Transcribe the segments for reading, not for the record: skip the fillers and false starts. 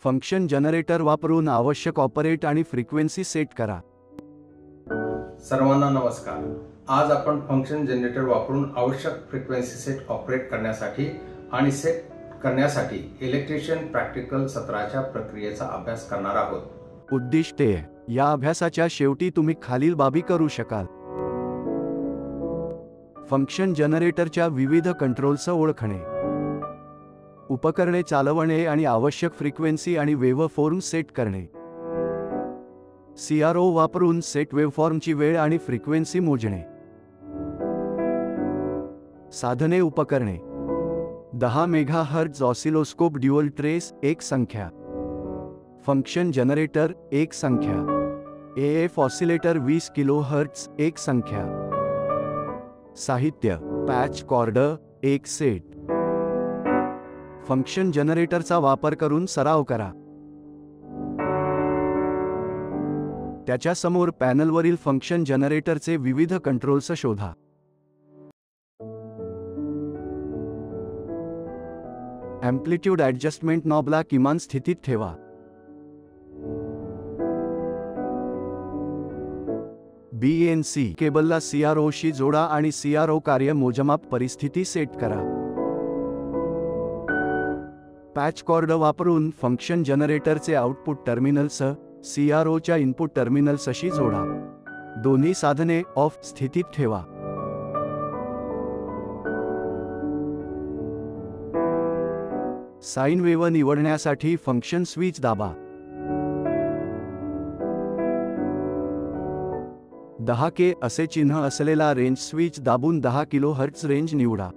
Function generator वापरून आवश्यक operate आणि फ्रिक्वेन्सी सेट करा। सर्वांना नमस्कार। आज आपण फंक्शन जनरेटर वापरून आवश्यक फ्रिक्वेन्सी सेट ऑपरेट करण्यासाठी आणि सेट करण्यासाठी इलेक्ट्रिशियन प्रॅक्टिकल सत्राच्या प्रक्रियेचा अभ्यास करणार आहोत। उद्दिष्टे: या अभ्यासाच्या शेवटी तुम्ही खालील बाबी करू शकाल: फंक्शन जनरेटरच्या विविध कंट्रोल्स ओळखणे, उपकरणे चालवणे आणि आवश्यक फ्रिक्वेन्सी आणि वेव्हफॉर्म सेट करणे, सीआरओ वापरून सेट वेव्हफॉर्मची वेळ आणि फ्रिक्वेन्सी मोजणे, साधने उपकरणे 10 मेगाहर्ट्झ ऑसिलोस्कोप ड्युअल ट्रेस एक संख्या, फंक्शन जनरेटर एक संख्या, एएफ ऑसिलेटर 20 किलोहर्ट्झ एक संख्या, साहित्य पॅच कॉर्ड एक सेट। फंक्शन जनरेटरचा वापर करून सराव करा। त्याच्या समोर पॅनलवरील फंक्शन जनरेटरचे विविध कंट्रोल्स शोधा। एम्प्लिट्यूड ॲडजस्टमेंट नॉबला किमान स्थितीत ठेवा। बीएनसी केबलला सीआरओशी जोडा आणि सीआरओ कार्य मोजमाप परिस्थिती सेट करा। पॅच कॉर्ड वापरून फंक्शन जनरेटरचे आउटपुट टर्मिनल्स सीआरओच्या इनपुट टर्मिनल्सशी जोडा। दोन्ही साधने ऑफ स्थितीत ठेवा। साइन वेव्ह निवडण्यासाठी फंक्शन स्विच दाबा। 10K असे चिन्ह असलेला रेंज स्विच दाबून 10 किलोहर्ट्झ रेंज निवडा।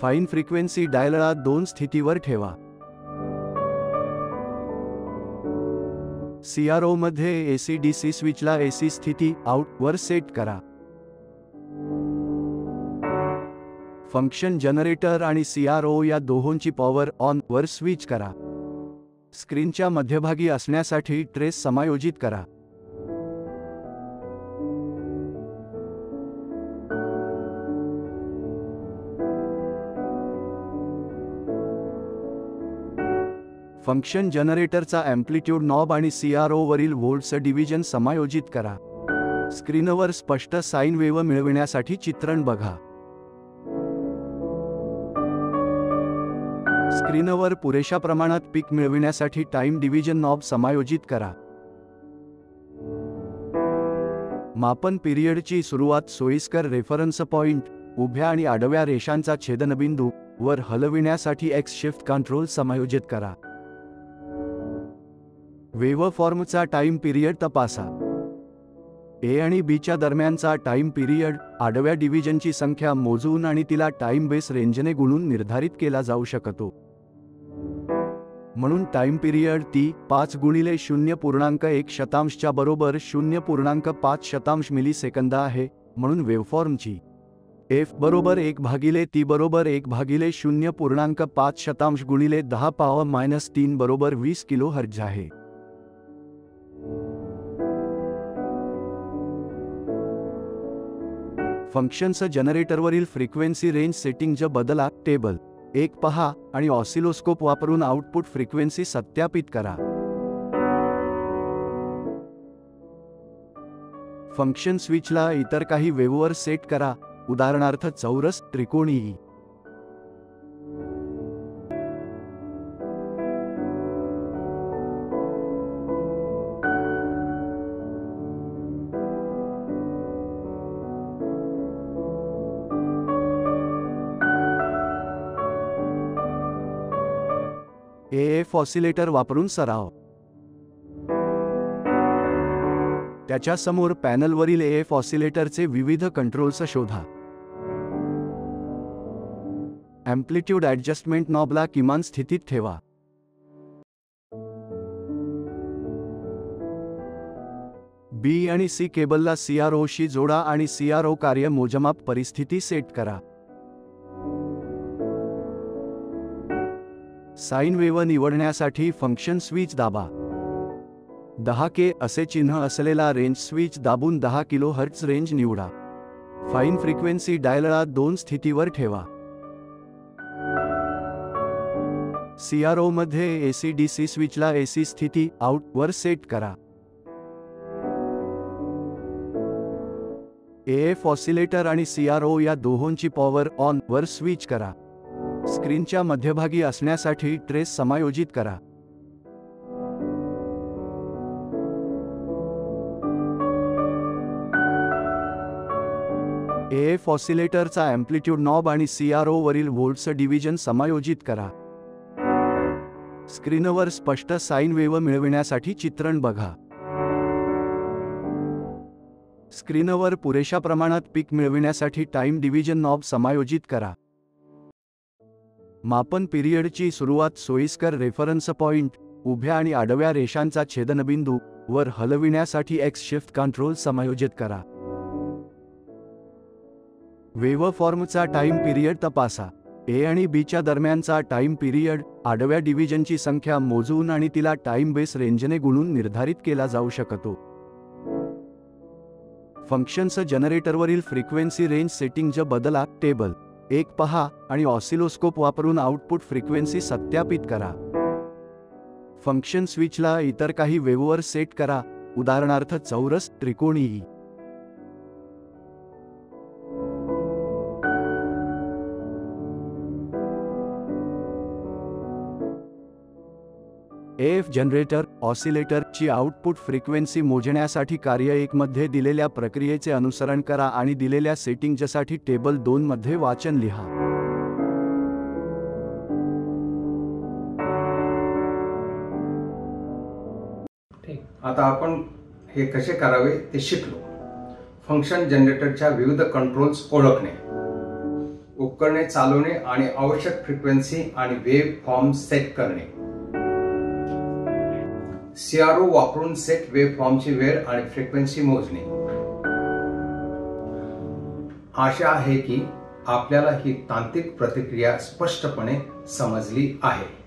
फाइन फ्रिक्वेन्सी डायलला 2 स्थितीवर ठेवा। सीआरओ मध्ये एसी-डीसी स्विचला एसी स्थिती आउट वर सेट करा। फंक्शन जनरेटर आणि सीआरओ या दोहोंची पॉवर ऑन वर स्विच करा। स्क्रीनच्या मध्यभागी असण्यासाठी ट्रेस समायोजित करा। फंक्शन जनरेटरचा एम्प्लिट्यूड नॉब आणि सीआरओ वरील व्होल्ट्स डिव्हिजन समायोजित करा। स्क्रीनवर स्पष्ट साइन वेव्ह मिळविण्यासाठी चित्रण बघा। स्क्रीनवर पुरेशा प्रमाणात पीक मिळविण्यासाठी टाइम डिव्हिजन नॉब समायोजित करा। मापन पिरियडची सुरुवात सोयीस्कर रेफरन्स पॉइंट उभ्या आणि आडव्या रेषांचा छेदनबिंदू वर हलविण्यासाठी एक्स शिफ्ट कंट्रोल समायोजित करा। वेव्हफॉर्मचा टाइम पिरियड तपासा। ए आणि बीच्या दरम्यानचा टाइम पिरियड आडव्या डिव्हिजनची संख्या मोजून आणि तिला टाइम बेस रेंजने गुणून निर्धारित केला जाऊ शकतो। म्हणून टाइम पिरियड ती 5 गुणिले 0.1 च्या बरोबर 0.5 मिलीसेकंद आहे। म्हणून वेव्हफॉर्मची एफ बरोबर 1/t बरोबर 1/0.5 गुणिले 10⁻³ बरोबर 20 किलोहर्ट्झ आहे। फंक्शन्स जनरेटरवरील फ्रिक्वेन्सी रेंज सेटिंग्ज बदला। टेबल 1 पहा आणि ऑसिलोस्कोप वापरून आउटपुट फ्रिक्वेन्सी सत्यापित करा। फंक्शन स्विचला इतर काही वेव्हवर सेट करा, उदाहरणार्थ चौरस, त्रिकोणी। एएफ ऑसिलेटर वापरून सराव। त्याच्या समोर पॅनलवरील एएफ ऑसिलेटरचे विविध कंट्रोल्स शोधा। एम्प्लिट्यूड ॲडजस्टमेंट नॉबला किमान स्थितीत ठेवा। बी आणि सी केबलला सीआरओशी जोडा आणि सीआरओ कार्य मोजमाप परिस्थिती सेट करा। साइन वेव्ह निवडण्यासाठी फंक्शन स्विच दाबा। 10K असे चिन्ह असलेला रेंज स्विच दाबून 10 किलोहर्ट्झ रेंज निवडा। फाइन फ्रिक्वेन्सी डायलला 2 स्थितीवर ठेवा। CRO मध्ये AC-DC स्विचला AC स्थिती आउट वर सेट करा. AF ऑसिलेटर आणि CRO या दोहोंची पॉवर ऑन वर स्विच करा. स्क्रीनच्या मध्यभागी असण्यासाठी ट्रेस समायोजित करा. AF ऑसिलेटरचा एम्प्लिट्यूड नॉब आणि CRO वरील व्होल्ट्सचं डिव्हिजन समायोजित करा. स्क्रीनवर स्पष्ट साइन वेव्ह मिळविण्यासाठी चित्रण बघा. स्क्रीनवर पुरेशा प्रमाणात पीक मिळविण्यासाठी टाइम डिव्हिजन नॉब समायोजित करा. मापन पिरियडची सुरुवात सोयीस्कर रेफरन्स पॉइंट, उभ्या आणि आडव्या रेषांचा छेदनबिंदू वर हलविण्यासाठी एक्स शिफ्ट कंट्रोल समायोजित करा. वेव्हफॉर्मचा टाइम पिरियड तपासा. A आणि B च्या दरम्यानचा टाइम पिरियड आडव्या डिव्हिजनची संख्या मोजून आणि तिला टाइम बेस रेंजने गुणून निर्धारित केला जाऊ शकतो. फंक्शन्स जनरेटरवरील फ्रिक्वेन्सी रेंज सेटिंग बदला. टेबल 1 पहा आणि ऑसिलोस्कोप वापरून आउटपुट फ्रिक्वेन्सी सत्यापित करा. फंक्शन स्विचला इतर काही वेव्हवर सेट करा, उदाहरणार्थ चौरस, त्रिकोणी. AF जनरेटर ऑसिलेटर ची आउटपुट फ्रिक्वेन्सी मोजण्यासाठी कार्य 1 मध्ये दिलेल्या प्रक्रियेचे अनुसरण करा आणि दिलेल्या सेटिंगसाठी टेबल 2 मध्ये वाचन लिहा. आता आपण हे कसे करावे ते शिकलो. फंक्शन जनरेटरच्या विविध कंट्रोल्स ओळखणे, उपकरणे चालवणे आणि आवश्यक फ्रिक्वेन्सी आणि वेव्ह फॉर्म सेट करणे. CRO वापरून सेट वेव्ह फॉर्मची वेळ आणि फ्रिक्वेन्सी मोजणे. आशा आहे की आपल्याला ही तांत्रिक प्रतिक्रिया स्पष्टपणे समजली आहे.